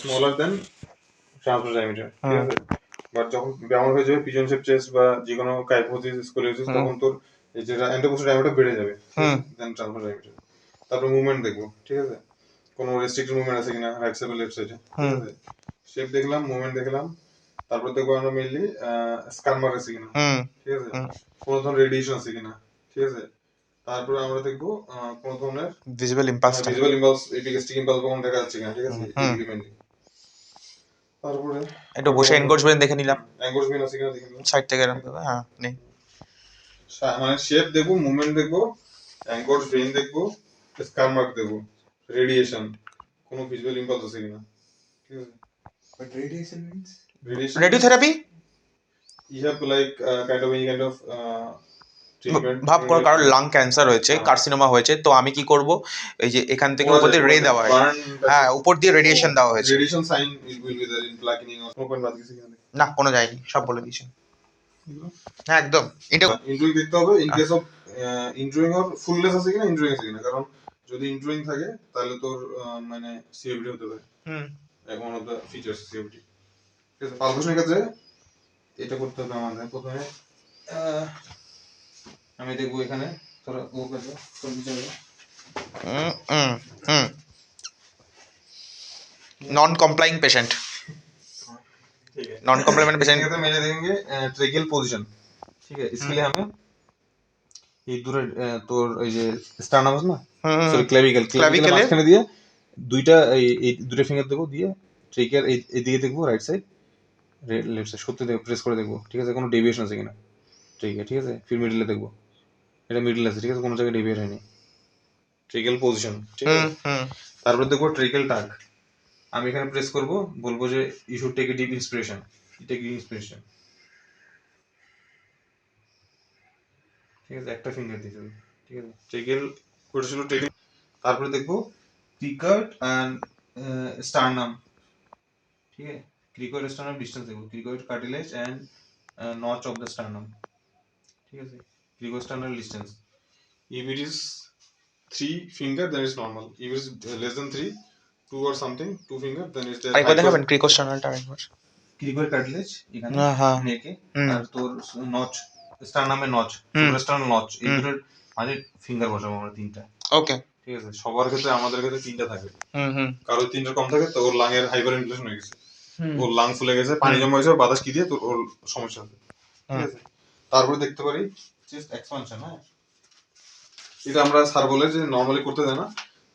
smaller than transverse diameter, ঠিক আছে? But যখন ব্যায়াম হয়ে যাবে পিজন শেপ চেস্ট বা যে কোনো কাইফোসিস স্কোলিওসিস তখন তোর এই যে এন্ডোপোস্টার ডায়ামিটার বেড়ে যাবে, দেন ট্রান্সভার্স ডায়ামিটার। তারপর মুভমেন্ট দেখবো, ঠিক আছে? কোনো রেস্ট্রিক্টেড মুভমেন্ট আছে কিনা রাইট সাইড বা লেফট সাইডে, ঠিক আছে? শেপ দেখলাম, মুভমেন্ট দেখলাম, তারপর দেখবো আমরা মেইনলি স্কার মার্ক আছে কিনা, ঠিক আছে? কোনো ধরনের রেডিয়েশন আছে কিনা, ঠিক আছে? তারপরে আমরা দেখবো কোনো ধরনের ভিজুয়াল ইম্পালস এপিগাস্টিক ইম্পালস কখন দেখা যাচ্ছে কিনা, ঠিক আছে? এদিকে মেইনলি। তারপরে একটু বসে এনগোর্জমেন্ট দেখে নিলাম, এনগোর্জমেন্ট আছে কিনা দেখে নিলাম সাইড থেকে এরকম ভাবে, হ্যাঁ নেই, মানে শেপ দেখবো, মুভমেন্ট দেখবো, অ্যাঙ্গোর্ড ভেইন দেখবো, স্কার মার্ক দেখবো, রেডিয়েশন, কোনো ভিজুয়াল ইম্পালস আছে কিনা, ঠিক আছে? But radiation means? Radiation radiotherapy you have like kind of any kind of treatment. ভাব করো কারোর লাং ক্যান্সার হয়েছে, কার্সিনোমা হয়েছে, তো আমি কি করব, এই যে এখান থেকে উপর দিয়ে রে দেওয়া হয়, হ্যাঁ উপর দিয়ে রেডিয়েশন দেওয়া হয়েছে, radiation sign will be there in blackening or smoke and বাদ গেছে কিনা না কোনো যায়নি, সব বলে দিয়েছেন, হ্যাঁ একদম। এটা ইনড্রয়িং দেখতে হবে in case of indrawing or fullness আছে কিনা, ইনড্রয়িং আছে কিনা, কারণ যদি ইনড্রয়িং থাকে তাহলে তোর মানে সিএভিটি হতে পারে, ওয়ান অফ দ্য ফিচার্স সিএভিটি, ঠিক আছে? পালভেশনের ক্ষেত্রে এটা করতে হবে আমাদের প্রথমে, আমি দেখবো এখানে তোরা ও করবে তোর বিচারে non complying patient, non complying patient कहते हैं मेरे देंगे ट्रेकियल पोजीशन, ठीक है? इसके लिए हमें ये दूर তোর এই যে স্টার্নাম আছে না, সরি ক্লাভিকেল মাঝখানে দিয়ে দুইটা এই দুটো ফিঙ্গার দেবো, দিয়ে ট্রেকিয়ার এই দিকে দেখবো, রাইট সাইড লেফট সাইড সত্যি দেখবো, প্রেস করে দেখবো, ঠিক আছে? কোনো ডেভিয়েশন আছে কিনা ট্রেকিয়ার, ঠিক আছে? ফির মিডলে দেখবো, এটা মিডল আছে, ঠিক আছে? কোনো জায়গায় ডেভিয়েট হয়নি, ট্রেকিয়াল পজিশন, ঠিক আছে? তারপর দেখবো ট্রেকিয়াল টাগ, আমি এখানে প্রেস করব, বলবো যে you should take a deep inspiration, take inspiration, ঠিক আছে? একটা ফিঙ্গার দিয়ে দেবো, ঠিক আছে? ট্রেকিয়াল কোটা ছিল ট্রেকিয়াল। তারপরে দেখবো ক্রিকট এন্ড স্টার্নাম, ঠিক আছে? ক্রিকট স্টার্নাম ডিসটেন্স দেখবো, cricoid cartilage and notch of the sternum, ঠিক আছে? Cricoid sternal distance, if it is 3 finger then it's normal, if it is less than 3, 2 or something, 2 finger, then it's there আরেকবার দেখাবেন ক্রিকোস টানেলটা আরেকবার, ক্রিকট cartilage এখানে নেকে, আর তোর notch স্টার্নামের notch, সুপ্রাস্টার্নাল notch, এই দুটোর মাঝে ফিঙ্গার বসাবো আমরা তিনটা, ওকে ঠিক আছে? সবার ক্ষেত্রে আমাদের ক্ষেত্রে তিনটা থাকবে, কারো তিনটা কম থাকে তো ওর লাং এর হাইপার ইনফ্লেশন হয়ে গেছে, ওর লাং ফুলে গেছে, পানি জমা হয়েছে, বাতাস কি দিয়ে তোর ওর সমস্যা আছে, ঠিক আছে? তারপরে দেখতে পারি চেস্ট এক্সপানশন, হ্যাঁ এটা আমরা স্যার বলে যে নরমালি করতে দেয় না,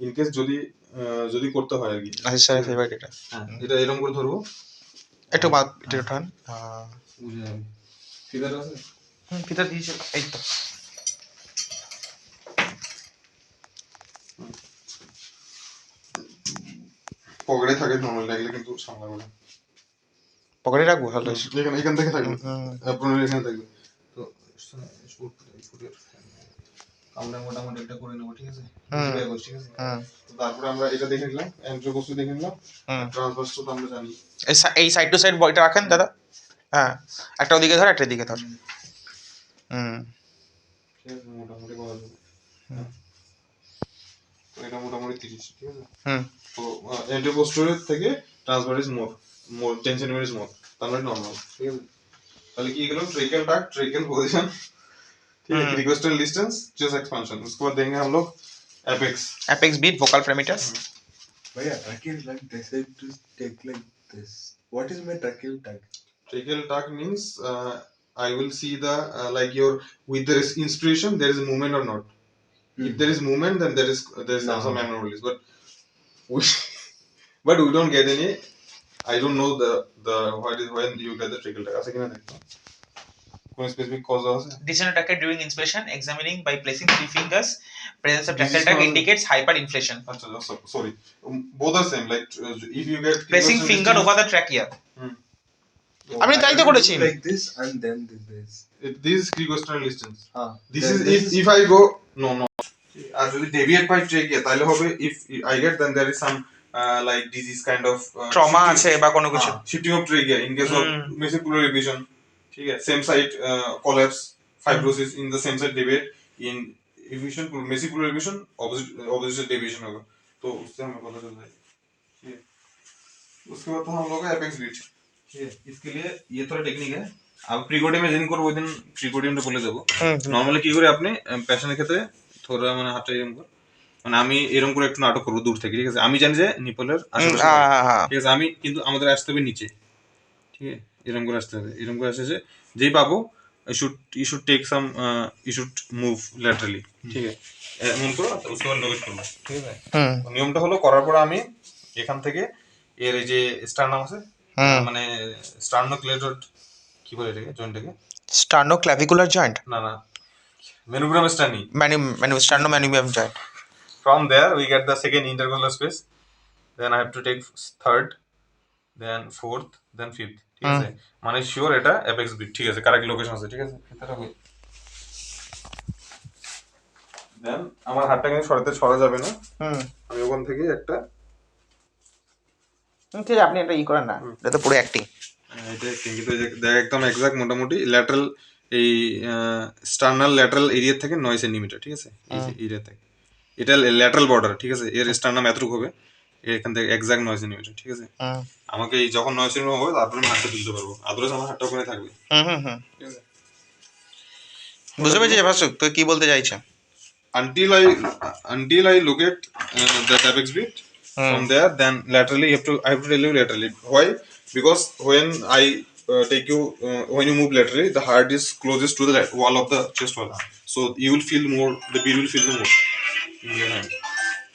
ইন কেস যদি যদি করতে হয় আর কি। আচ্ছা স্যার ফেভারিট এটা, হ্যাঁ এটা এরকম করে ধরবো, একটু বাদ এটা উঠান, বুঝে যাবে। ফিদার আছে, ফিতা দিয়েছে, এই তো পকেটে থাকে নরমালি, লাগলে কিন্তু সামলাবো না, পকেটে রাখবো তাহলে, এখানে এখান থেকে থাকবে, আপনার এখানে থাকবে, তো আমরা মোটামুটি এটা করে নেবো, ঠিক আছে? ঠিক আছে? তো তারপরে আমরা এটা দেখে নিলাম, এন্ট্রোকোস্ট দেখে নিলাম, ট্রান্সভার্স তো আমরা জানি, এই সাইড টু সাইড বইটা রাখেন দাদা, হ্যাঁ একটা ওদিকে ধর একটা দিকে ধর, ঠিক আছে? মোটামুটি করা যাবে, তো এটা মোটামুটি 30, ঠিক আছে? তো এন্ট্রোকোস্টের থেকে ট্রান্সভার্স ইজ মোর 10 সেন্টিমিটার মোর, তার মানে নরমাল, ঠিক আছে? তাহলে কি গেল ट्रेकियल टाक, ट्रेकियल पोजीशन, ठीक है? क्रिकोस्टल डिस्टेंस, चेस्ट एक्सपेंशन, उसके बाद देंगे हम लोग एपेक्स बीट वोकल प्रेमिटस, भैया tracheal tug this is to take like this, what is my tracheal tug? Tracheal tug means I will see the like your with the inspiration there is a movement or not, if there is movement then there is some abnormalities, but we don't get any, I don't know the what is when you get the trachyal tag আছে কিনা দেখো, কোন specific cause আছে? Decision attacker during inspection examining by placing 3 fingers, presence of trachyal tag indicates hyperinflation. আচ্ছা sorry, both are same, like if you get placing finger over the trachea, আমি তাই তো করেছি, like this and then this is cricosternal distance, this is if I go no আর যদি deviate by trachea তাহলে হবে if I get then there is some like disease kind of trauma আছে বা কোনো কিছু, shifting of trachea in case of vesicular evasion, ঠিক আছে? Same side collapse, fibrosis in the same side deviate, in evasion vesicular evasion opposite deviation होगा, तो उससे हमें पता चल जाएगा, ठीक है? उसके बाद तो हम लोग एपेक्स बीट, ठीक है। इसके लिए ये थोड़ा टेक्निक है। अब প্রিকোডিং এ যেদিন করবো ওই দিন প্রিকোডিংটা বলে দেবো। নরমালি কি করে আপনি প্যাশনের ক্ষেত্রে থোড়া মানে হাতটা এরকম করে, মানে আমি এরকম করে একটু নাটক করবো দূর থেকে, ঠিক আছে। আমি জানি যে নিপলের আশেপাশে, ঠিক আছে। আমি কিন্তু আমাদের আসতে হবে নিচে, ঠিক আছে। এরকম করে আসতে হবে, এরকম করে আসে যে যেই পাবো you should take some you should move laterally, ঠিক আছে। এমন করো उसके बाद লোকেট করবো, ঠিক আছে। নিয়মটা হলো করার পর আমি এখান থেকে এর এই যে স্টার্নাম আছে, মানে স্টার্নোক্লেডড কি বলে এটাকে, জয়েন্টটাকে স্টার্নোক্লাভিকুলার জয়েন্ট, না না manubrium sterni, sternomanubrial joint. from there we get the second intercostal space, then I have to take third, then fourth, then fifth, ঠিক আছে। মানে শিওর এটা অ্যাপেক্স বিট, ঠিক আছে, কারেক্ট লোকেশন আছে, ঠিক আছে। এটা হবে দেন আমার হাতটা কিন্তু সরা যাবে না, আমি ওখান থেকে একটা ঠিক আছে, আপনি এটা ই করেন না, এটা তো পুরো অ্যাক্টিং। এটা কিন্তু দেখ একদম এক্সাক্ট মোটামুটি ল্যাটারাল এই স্টার্নাল ল্যাটারাল এরিয়া থেকে 9 সেন্টিমিটার, ঠিক আছে। এই যে এরিয়া থেকে এটা ল্যাটারাল বর্ডার, ঠিক আছে। এর স্টার্নাম এতটুকু হবে, এখান থেকে এক্সাক্ট 9 সেন্টিমিটার, ঠিক আছে। আমাকে এই যখন 9 সেন্টিমিটার হবে তারপরে আমি হাতটা তুলতে পারবো, আদারওয়াইজ আমার হাতটা ওখানে থাকবে, ঠিক আছে। বুঝতে পেরেছি এবার তুই কি বলতে চাইছে। until I locate that apex bit, from there then laterally I have to tell you laterally. Why? Because when I take you when you move laterally, the heart is closest to the wall of the chest wall, so you will feel more, the beat will feel the more in your hand.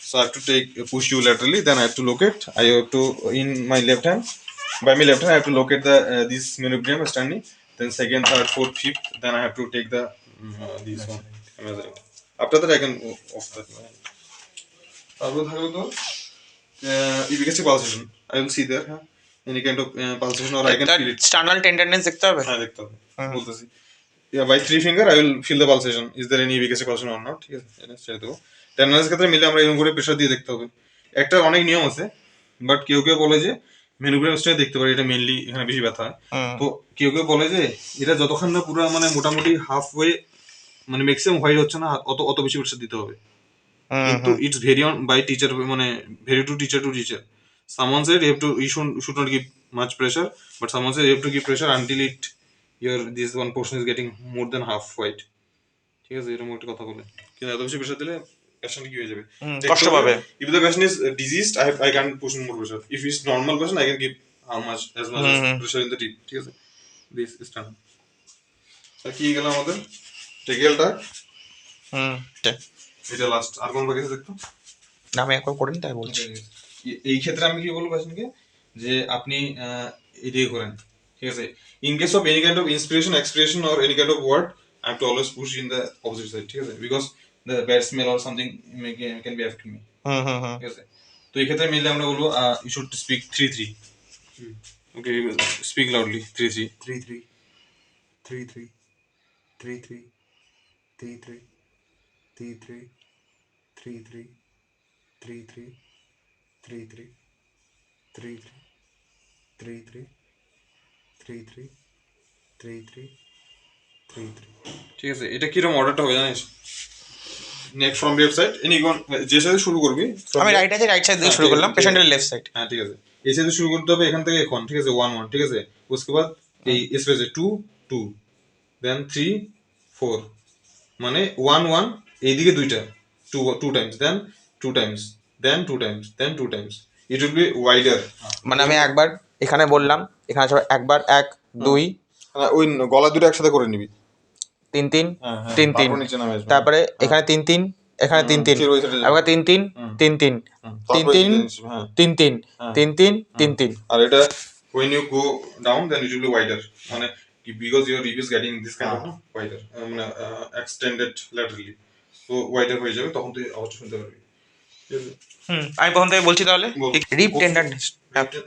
So I have to push you laterally, then I have to locate, I have to in my left hand, by my left hand I have to locate the this manubrium standing, then second, third, fourth, fifth, then I have to take the this one. After that I can off that. তারপর থাকবে তো efficacy pulsation, I will see there, any kind of pulsation or I can feel it. Sternal tenderness দেখতে হবে, হ্যাঁ দেখতে হবে, বলতেছি। Yeah, by 3 finger I will feel the pulsation, is there any efficacy pulsation or not, ঠিক আছে। এটা ছেড়ে দেবো। টেন্ডারনেস ক্ষেত্রে মিলে আমরা এরকম করে প্রেসার দিয়ে দেখতে হবে। একটা অনেক নিয়ম আছে, বাট কেউ কেউ বলে যে মেনুগ্রাম স্টাইলে দেখতে পারি, এটা মেইনলি এখানে বেশি ব্যথা হয়। তো কেউ কেউ বলে যে এটা যতক্ষণ না পুরো মানে মোটামুটি হাফ ওয়ে, মানে ম্যাক্সিমাম হোয়াইট হচ্ছে না, অত বেশি প্রেসার দিতে হবে। কিন্তু it's varying by teacher, মানে vary to teacher to teacher. Someone said you should not give much pressure, but someone said you have to give pressure until this one portion is getting more than half white, ঠিক আছে। এরকম একটা কথা বলে, কিন্তু এত বেশি pressure দিলে পেশেন্ট কি হয়ে যাবে, কষ্ট পাবে। If the patient is diseased, I can't push more pressure. If it's normal patient, I can give how much as much as pressure in the tip, ঠিক আছে। This is done. আর কি গেল আমাদের টেকেলটা, এটা লাস্ট। আর কোন বাকি আছে দেখতো না, আমি একবার করে নি তাই বলছি। এই ক্ষেত্রে আমি কি বলবো পেশেন্টকে, যে আপনি এটাই করেন, ঠিক আছে। In case of any kind of inspiration, expiration or any kind of word, I have to always push in the opposite side, ঠিক আছে, because the bad smell or something can be affecting me, ঠিক আছে। তো এই ক্ষেত্রে মিললে আমরা বলবো you should speak 3-3. Okay, speak loudly 3-3. 3-3 3-3 3-3 3-3 3-3 3-3 3-3 3-3 3-3 3-3 3-3 3-3 3-3. ঠিক আছে। এটা কিরকম অর্ডারটা হবে জানিস, next from left side, any কোন যে সাইডে শুরু করবি, আমি রাইট আছে, রাইট সাইড দিয়ে শুরু করলাম, পেশেন্টের লেফট সাইড। হ্যাঁ ঠিক আছে, এই সাইডে শুরু করতে হবে, এখান থেকে এখন, ঠিক আছে 1-1, ঠিক আছে। उसके बाद এই স্পেসে 2-2, দেন 3-4, মানে 1-1, এইদিকে দুইটা 2 times, then 2 times, then 2 times, then 2 times, it will be wider. মানে আমি একবার এখানে বললাম, এখানে একবার 1-2, ওই গলা দুটো একসাথে করে নিবি, 3-3 3-3, তারপরে এখানে 3-3, এখানে 3-3, আবার 3-3 3-3 3-3 3-3 3-3 3-3। আর এটা when you go down then it will be wider, মানে because your rib is getting this kind of wider, মানে extended laterally, so wider হয়ে যাবে, তখন তুই আওয়াজটা শুনতে পারবি। আমি প্রথম থেকে বলছি তাহলে রিব টেন্ডারনেস,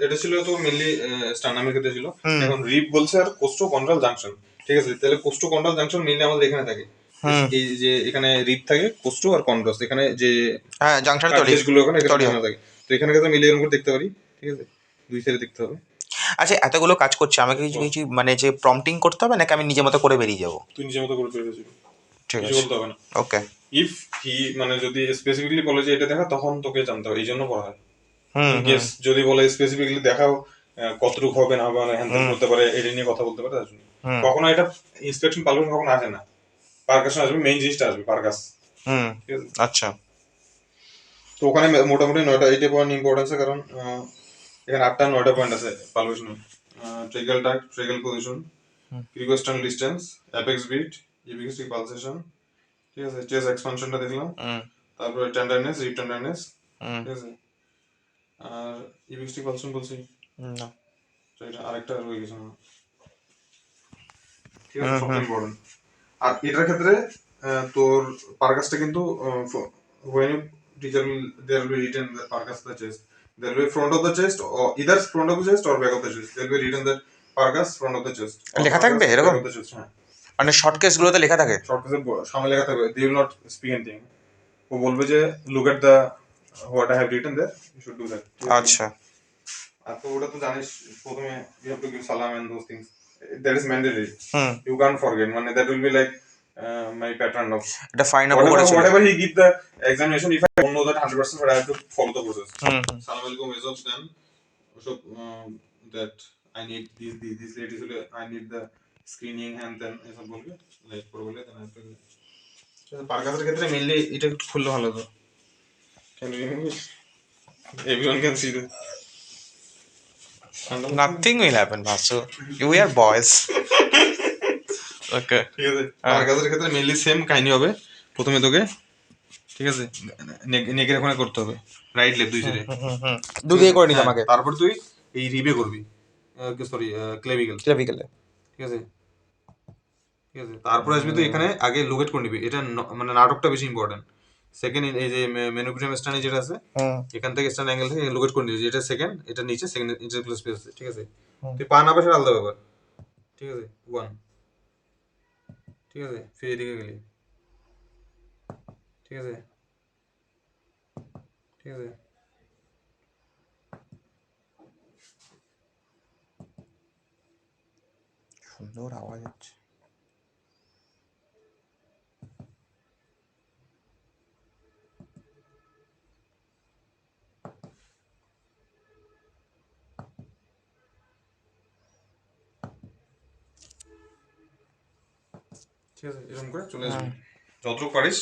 এটা ছিল তো মেইনলি স্টার্নামের ক্ষেত্রে ছিল। এখন রিব বলছে আর কোস্টোকন্ড্রাল জাংশন, ঠিক আছে। তাহলে কোস্টোকন্ড্রাল জাংশন মেইনলি আমাদের এখানে থাকে, এই যে এখানে রিব থাকে, কোস্টো আর কন্ড্রাস, এখানে যে জাংশন গুলো ওখানে থাকে, তো এখানে কিন্তু মিলে এরকম করে দেখতে পারি, ঠিক আছে। দুই সাইডে দেখতে হবে। আচ্ছা, এতগুলো কাজ করছে, আমাকে কিছু মানে যে প্রম্পটিং করতে হবে নাকি আমি নিজের মতো করে বেরিয়ে যাবো? তুই নিজের মতো করে বেরিয়ে যাবি, ঠিক কিছু আছে, বলতে হবে না। ওকে। ইফ হি মানে যদি স্পেসিফিকলি বলে যে এটা দেখা, তখন তোকে জানতে হবে, এই জন্য পড়া হয়। হুম, ইন কেস যদি বলে স্পেসিফিকলি দেখাও কতটুকু হবে না হবে মানে হ্যান্ডেল করতে পারে এটা নিয়ে কথা বলতে পারে তার জন্য। হুম, কখনো এটা ইন্সপেকশন পারফেকশন কখনো আসে না, পারকাশন আসবে, মেইন জিনিসটা আসবে পারকাস, হুম, ঠিক আছে। আচ্ছা, তো ওখানে মোটামুটি 9টা 8 পয়েন্ট ইম্পর্টেন্স আছে, কারণ এখানে 8টা 9টা পয়েন্ট আছে পারফেকশনে। Tracheal tug, tracheal position, cricosternal distance, apex beat, EPST pulsation, ঠিক আছে, চেস এক্সপানশনটা দেখলাম, হুম, তারপরে টেন্ডারনেস, রিপ টেন্ডারনেস, হুম, ঠিক আছে। আর ইপিএসটি পালসেশন বলছি, না, তো এটা আরেকটা রয়ে গেছে আমার, ঠিক আছে, হুম, সবচেয়ে হুম, ইম্পর্টেন্ট। আর এটার ক্ষেত্রে তোর পারকাসটা কিন্তু when you teacher will there will be written the parkas of the chest, there will be front of the chest or either front of the chest or back of the chest, there will be written that parkas front of the chest or লেখা parkas থাকবে back এরকম, of the chest, হ্যাঁ। মানে short case গুলোতে লেখা থাকে। Short কেসে সামনে লেখা থাকবে, they will not speak anything, ও বলবে যে look at the what I have written there, you should do that, ঠিক আছে? আচ্ছা, আর তো ওটা তো জানিস, প্রথমে you have to give salam and those things, that is mandatory, hmm, you can't forget, মানে that will be like my pattern of এটা ফাইন আপও করেছিল। whatever he give the examination, if I don't know that 100%, but I have to follow the process. Hmm, hmm, Salam alaikum, Yusuf, then so that I need these ladies will, I need the screening and then এসব বলবে, like করে বলে then I have to পারকাসের ক্ষেত্রে mainly এটা একটু খুললে ভালো হতো, can you remove it? Everyone can see the nothing will happen Basu, you are boys. Okay, ঠিক আছে। পারকাসের ক্ষেত্রে মেইনলি সেম কাহিনী হবে, প্রথমে তোকে, ঠিক আছে, নেকের ওখানে করতে হবে, রাইট লেফট দুই সাইডে, দুদিকে করে নিতে হ্যাঁ, আমাকে তারপর তুই এই রিবে করবি, সরি ক্লেভিকেল, বিকেলে। ঠিক আছে, ঠিক আছে। তারপর আসবি তুই এখানে আগে লোকেট করে নিবি, এটা মানে নাটকটা বেশি ইম্পর্টেন্ট। সেকেন্ড এই যে মেনুপ্রিয়াম স্ট্যান্ড যেটা আছে, এখান থেকে স্ট্যান্ড অ্যাঙ্গেল থেকে লোকেট করে নিবি, এটা সেকেন্ড, এটা নিচে, সেকেন্ড ইন্টারপ্লেস স্পেস আছে, ঠিক আছে। তুই পা না সেটা আলাদা ব্যাপার, ঠিক আছে, ওয়ান, ঠিক আছে, ফির এদিকে গেলি, ঠিক আছে, ঠিক আছে। সুন্দর আওয়াজ হচ্ছে। ঠিক আছে, এরকম করে চলে আসবি যতটুকু পারিস,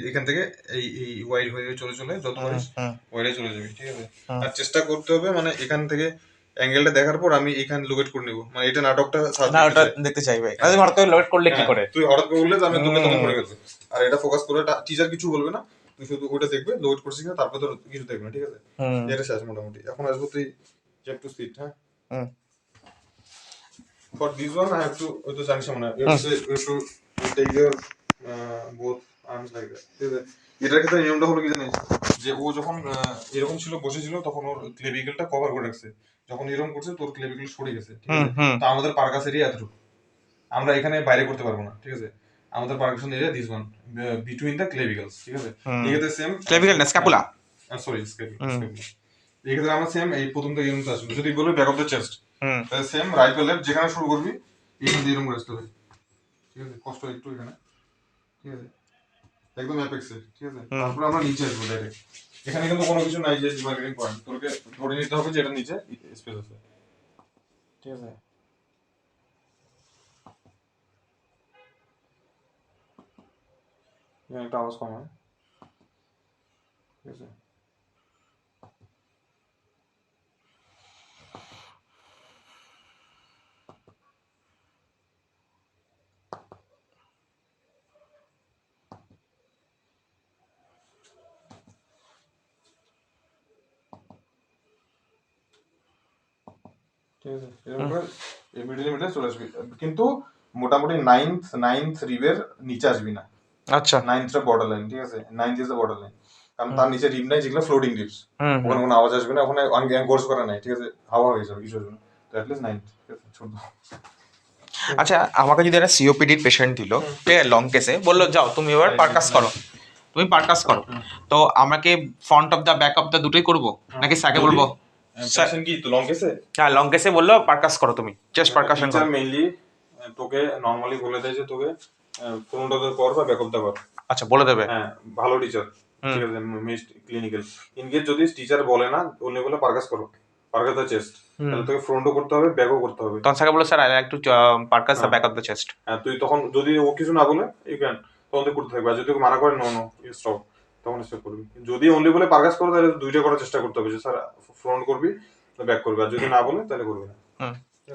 এখান থেকে এই এই ওয়াইড হয়ে চলে চলে যত পারিস ওয়াইডে চলে যাবি, ঠিক আছে। আর চেষ্টা করতে হবে মানে এখান থেকে অ্যাঙ্গেলটা দেখার পর আমি এখানে লোকেট করে নেবো, মানে এটা নাটকটা না ওটা দেখতে চাই ভাই, আরে হঠাৎ করে লোড করলে কি করে? তুই হঠাৎ করে বললে তো আমি তোকে তখন করে ফেলবো, আর এটা ফোকাস করে টিচার কিছু বলবে না, তুই শুধু ওটা দেখবে লোড করছিস কিনা, তারপর তোর কিছু দেখবে না, ঠিক আছে। এটা শেষ মোটামুটি। এখন আসবো তুই চেক টু সিট, হ্যাঁ। For this one I have to, ওই তো জানিস মনে হয়, you have to take your both arms like that, ঠিক আছে। এটার ক্ষেত্রে নিয়মটা হলো কি জানিস, যে ও যখন এরকম ছিল বসেছিল তখন ওর ক্লেভিকেলটা কভার করে রাখছে, যখন এরকম করছে তোর ক্লেভিকেল সরে গেছে, ঠিক আছে। তো আমাদের পার্কাস এরিয়া এতটুকু, আমরা এখানে বাইরে করতে পারবো না, ঠিক আছে। আমাদের percussion area this one between the clavicles, ঠিক আছে। এক্ষেত্রে সেম ক্লেভিকেল না স্ক্যাপুলা, সরি স্ক্যাপুলা, এক্ষেত্রে আমরা সেম এই প্রথম থেকে এরকম আসবে, যদি বলবি ব্যাক অফ দ্য চেস্ট, তাহলে সেম রাইট বা লেফট যেখানে শুরু করবি এখান থেকে এরকম করে আসতে হবে, ঠিক আছে। কষ্ট একটু এখানে, ঠিক আছে, একদম অ্যাপেক্সে, ঠিক আছে। তারপরে আমরা নিচে আসবো ডাইরেক্ট, এখানে কিন্তু কোনো কিছু নাই যে মার্কেটিং পয়েন্ট, তোকে ধরে নিতে হবে যে এটা নিচে স্পেস আছে, ঠিক আছে। এখানে একটা আওয়াজ কম হয়, ঠিক আছে। ঠিক আছে, এরকম করে এই মিডিলে চলে আসবি, কিন্তু মোটামুটি নাইন্থ রিবের নিচে আসবি না। আচ্ছা, নাইন্থটা বর্ডার লাইন, ঠিক আছে, ninth is the border line, কারণ তার নিচে রিব নাই, যেগুলো ফ্লোটিং রিবস, ওখানে কোনো আওয়াজ আসবে না, ওখানে কোর্স করা নাই, ঠিক আছে, হাওয়া হয়ে যাবে, কিছু আসবে না। তো অ্যাটলিস্ট নাইন্থ, ঠিক আছে, ছোট। আচ্ছা আমাকে যদি একটা সিওপিডির পেশেন্ট দিল, ঠিক আছে, লং কেসে, বললো যাও তুমি এবার পারকাস করো, তুমি পারকাস করো, তো আমাকে front of the back of the দুটোই করবো, নাকি স্যাকে বলবো স্যার কি তো লং কেসে, হ্যাঁ লং কেসে বললো পারকাস করো, তুমি চেস্ট পারকাশন করো। মেইনলি তোকে নরমালি বলে দেয় যে তোকে ফ্রন্ট অফ দা কর বা ব্যাক অফ দা কর, আচ্ছা বলে দেবে, হ্যাঁ, ভালো টিচার, ঠিক আছে মিস্ট ক্লিনিক্যাল ইন কেস যদি টিচার বলে না অনলি বলে পারকাস করো পারকাস দ্য চেস্ট তাহলে তোকে ফ্রন্টও করতে হবে ব্যাকও করতে হবে তখন স্যার বললো sir I like to percuss the back of the chest. হ্যাঁ তুই তখন যদি ও কিছু না বলে ইউ ক্যান তখন তুই করতে থাকবে আর যদি ওকে মানা করে নো নো ইউ স্টপ তখন স্টপ করবি যদি অনলি বলে পারকাস করো তাহলে দুইটা করার চেষ্টা করতে হবে যে স্যার ফ্রন্ট করবি ব্যাক করবি আর যদি না বলে তাহলে করবি না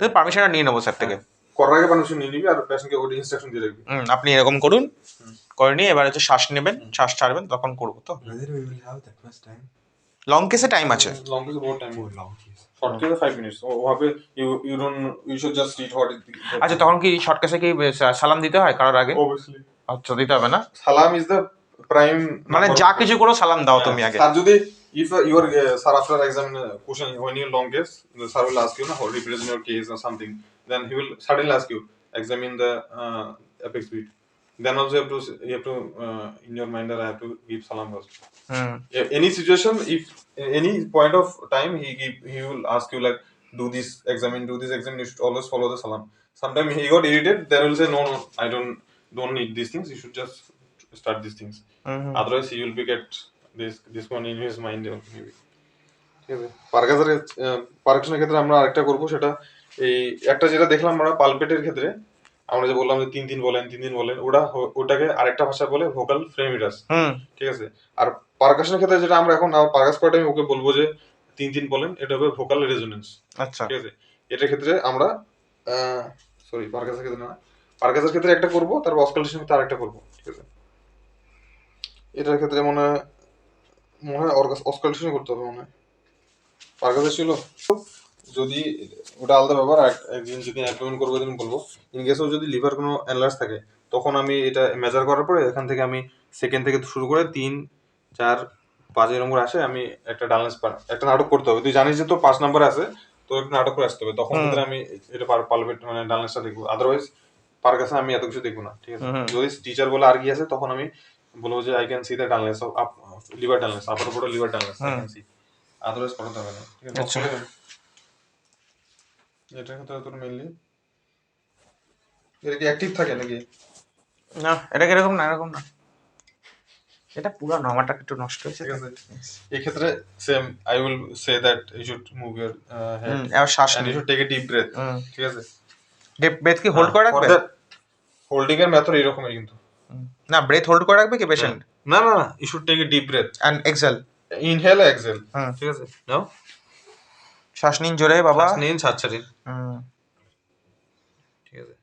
তো পারমিশনটা নিয়ে নেবো স্যার থেকে। করার আগে পারমিশন নিয়ে নিবি আর পেশেন্টকে ওই ইনস্ট্রাকশন দিয়ে রাখবি আপনি এরকম করুন, করে নিয়ে এবার হচ্ছে শ্বাস নেবেন, শ্বাস ছাড়বেন, তখন করবো। তো Whether we will have that much time. Long কেসে টাইম আছে। লং কেস বহুত time Oh, long case. Short কেসে 5 মিনিটস ওভাবে you don't you should just read what আচ্ছা তখন কি শর্ট কেসে কি সালাম দিতে হয় কারোর আগে? অবভিয়াসলি আচ্ছা দিতে হবে না, সালাম ইজ দ্য প্রাইম মানে যা কিছু করো সালাম দাও তুমি আগে। স্যার যদি if your sir after exam question when you long case the sir will ask you na how represent your case or something then he will suddenly ask you examine the apex beat then also you have to in your mind that I have to give salam first. Any situation if any point of time he will ask you like do this examine you should always follow the salam. Sometimes he got irritated then he will say no I don't need these things you should just start these things. Otherwise he will be get this one in his mind maybe. ঠিক আছে পারকাসের পারকাশনের ক্ষেত্রে আমরা আরেকটা করব সেটা এই একটা যেটা দেখলাম আমরা পালপেটের ক্ষেত্রে আমরা যে বললাম যে তিন বলেন ওটাকে আরেকটা ভাষা বলে ভোকাল ফ্রেমিটাস। ঠিক আছে আর পারকাশনের ক্ষেত্রে যেটা আমরা এখন পারকাস করার টাইমে ওকে বলবো যে তিন বলেন এটা হবে ভোকাল রেজোনেন্স। আচ্ছা ঠিক আছে এটার ক্ষেত্রে আমরা সরি পারকাসের ক্ষেত্রে না পারকাসের ক্ষেত্রে একটা করব তারপর অসকালটেশনের ক্ষেত্রে আরেকটা করব। ঠিক আছে এটার ক্ষেত্রে মনে হয় অসকালটেশন করতে হবে মনে হয় পারকাসে ছিল যদি ওটা আলাদা ব্যাপার একদিন যদি অ্যাপয়েন্টমেন্ট করবো দিন বলবো ইন কেসও যদি লিভার কোনো অ্যালার্জ থাকে তখন আমি এটা মেজার করার পরে এখান থেকে আমি সেকেন্ড থেকে শুরু করে 3 4 5 এর নম্বর আসে আমি একটা ডালনেস একটা নাটক করতে হবে তুই জানিস যে তো 5 নম্বরে আছে তো একটা নাটক করে আসতে হবে তখন ক্ষেত্রে আমি এটা পালপেট মানে ডালনেসটা দেখবো আদারওয়াইজ পারকাসে আমি এত কিছু দেখবো না। ঠিক আছে যদি টিচার বলে আর কি আছে তখন আমি বলবো যে I can see the dullness of liver dullness upper বড় liver dullness I can see otherwise করাতে হবে না। ঠিক আছে এটার ক্ষেত্রে তোর মেইনলি এটা কি অ্যাক্টিভ থাকে নাকি না এটা কিরকম না এরকম না এটা পুরানো আমারটা একটু নষ্ট হয়েছে। ঠিক আছে এই ক্ষেত্রে same I will say that you should move your head এবার শ্বাস and you should take a deep breath. ঠিক আছে ডিপ ব্রেথ কি হোল্ড করে রাখবে? হোল্ডিং এর মেথড এরকমই কিন্তু না ব্রেথ হোল্ড করে রাখবে কি পেশেন্ট? না you should take a deep breath and exhale inhale exhale. ঠিক আছে নাও শ্বাস নিন জোরে বাবা, শ্বাস নিন শ্বাস ছাড়ুন। ঠিক আছে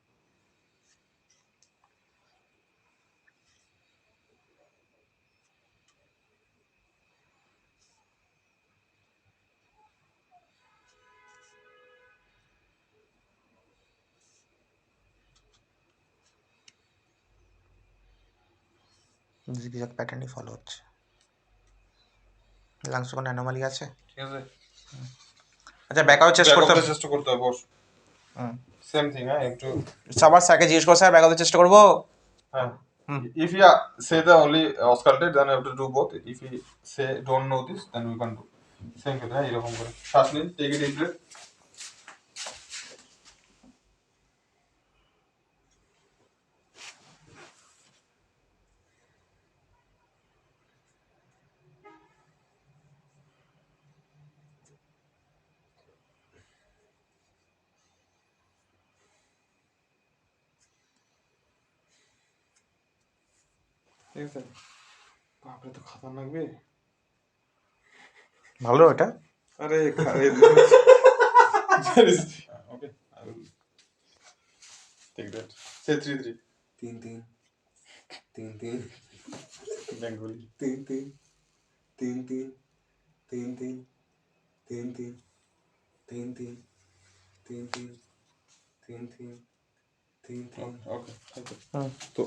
জিগজ্যাগ প্যাটার্নই ফলো হচ্ছে। লাংসে কোনো অ্যানোমালি আছে? ঠিক আছে আচ্ছা ব্যাকআউট চেস্ট করতে হবে চেষ্টা করতে হবে বস সেম থিং হ্যাঁ একটু সবার স্যারকে জিজ্ঞেস করো স্যার ব্যাকআউট চেষ্টা করব। হ্যাঁ if you say the only auscultate then you have to do both if you say don't know this then we can do same ক্ষেত্রে হ্যাঁ এরকম করে শ্বাস নিন টেক এ ডিপ ব্রেথ। ঠিক আছে বাপরে তো খতরনাক বে ভালো এটা আরে okay I will take that সে 3 तीन বেঙ্গলি तीन तीन तीन तीन तीन तीन तीन तीन तीन तीन तीन तीन तीन तीन तीन तीन ওকে তো